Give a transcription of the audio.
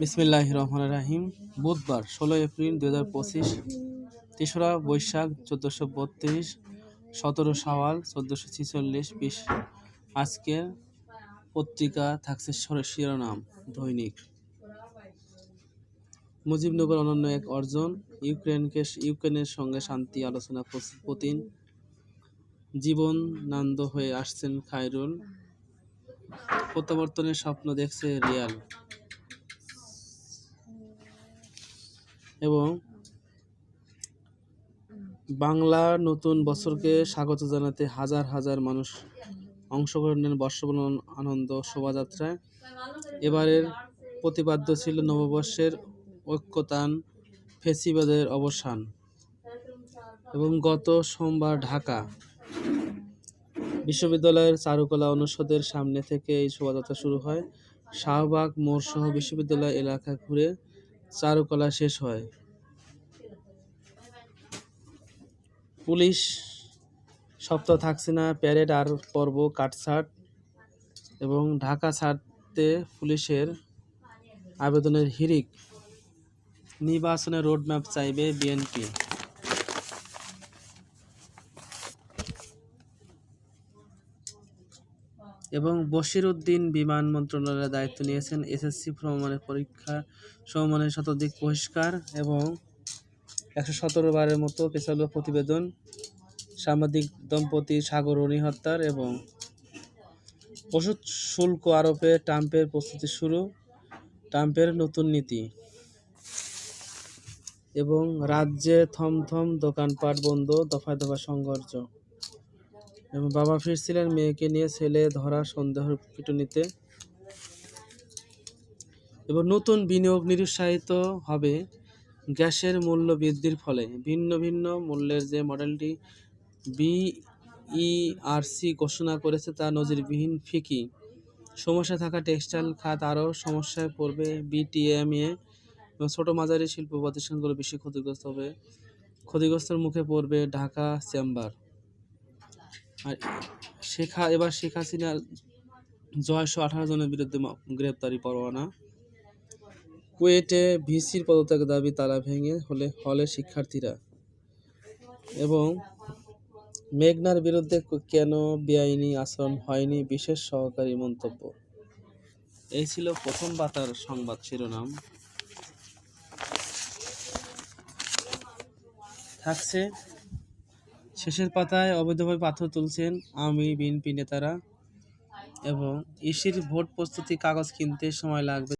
বিসমিল্লাহির রহমানির রহিম। বুধবার 16 এপ্রিল 2025, 3রা বৈশাখ 1432, 17 শাওয়াল 1446। আজকের পত্রিকা থাকছে শিরোনাম: দৈনিক মুজিবনগর অনন্য এক অর্জন, ইউক্রেনের সঙ্গে শান্তি আলোচনা পুতিন, জীবনানন্দ হয়ে আসছেন খায়রুল, প্রত্যাবর্তনের স্বপ্ন দেখছে রিয়াল এবং বাংলা নতুন বছরকে স্বাগত জানাতে হাজার হাজার মানুষ অংশগ্রহণের বর্ষবরণ আনন্দ শোভাযাত্রায়। এবারের প্রতিপাদ্য ছিল নববর্ষের ঐক্যতান, ফেসিবাদের অবসান। এবং গত সোমবার ঢাকা বিশ্ববিদ্যালয়ের চারুকলা অনুষদের সামনে থেকে এই শোভাযাত্রা শুরু হয়। শাহবাগ মোড় সহ বিশ্ববিদ্যালয় এলাকা ঘুরে চারুকলা শেষ হয়। পুলিশ সপ্তাহ থাকছে না, প্যারেড আর পর্ব কাটছাট এবং ঢাকা ছাড়তে পুলিশের আবেদনের হিড়িক। নির্বাচনের রোডম্যাপ চাইবে বিএনপি। এবং বশির উদ্দিন বিমান মন্ত্রণালয়ের দায়িত্ব নিয়েছেন। এসএসসি পরীক্ষা সমমানের শতাধিক বহিষ্কার এবং 117 বারের মতো পেছালো প্রতিবেদন। সাংবাদিক দম্পতি সাগররণী হত্যার এবং ওষুধ শুল্ক আরোপে ট্রাম্পের প্রস্তুতি শুরু, ট্রাম্পের নতুন নীতি। এবং রাজ্যে থমথম, দোকানপাট বন্ধ, দফায় দফায় সংঘর্ষ। এবং বাবা ফিরছিলেন মেয়েকে নিয়ে, ছেলে ধরা সন্দেহের পিটুনিতে। এবং নতুন বিনিয়োগ নিরুৎসাহিত হবে গ্যাসের মূল্য বৃদ্ধির ফলে। ভিন্ন ভিন্ন মূল্যের যে মডেলটি বিইআরসি ঘোষণা করেছে তা নজিরবিহীন ফিকি। সমস্যা থাকা টেক্সটাইল খাত আরও সমস্যায় পড়বে। বিটিএমএ এবং ছোট মাঝারি শিল্প প্রতিষ্ঠানগুলো বেশি ক্ষতিগ্রস্ত হবে। ক্ষতিগ্রস্তের মুখে পড়বে ঢাকা চেম্বার। আর এবার শেখ হাসিনার 118 জনের বিরুদ্ধে গ্রেপ্তারি পরোয়ানা। কুয়েটে ভিসির পদত্যাগ দাবি তালা ভেঙে হলে শিক্ষার্থীরা। এবং মেঘনার বিরুদ্ধে কেন বেআইনি আচরণ হয়নি, বিশেষ সহকারী মন্তব্য। এই ছিল প্রথম পাতার সংবাদ শিরোনাম। থাকছে শেষের পাতায় অবৈধভাবে পাথর তুলছেন আওয়ামী বিএনপি নেতারা এবং ইসির ভোট প্রস্তুতি কাগজ কিনতে সময় লাগবে।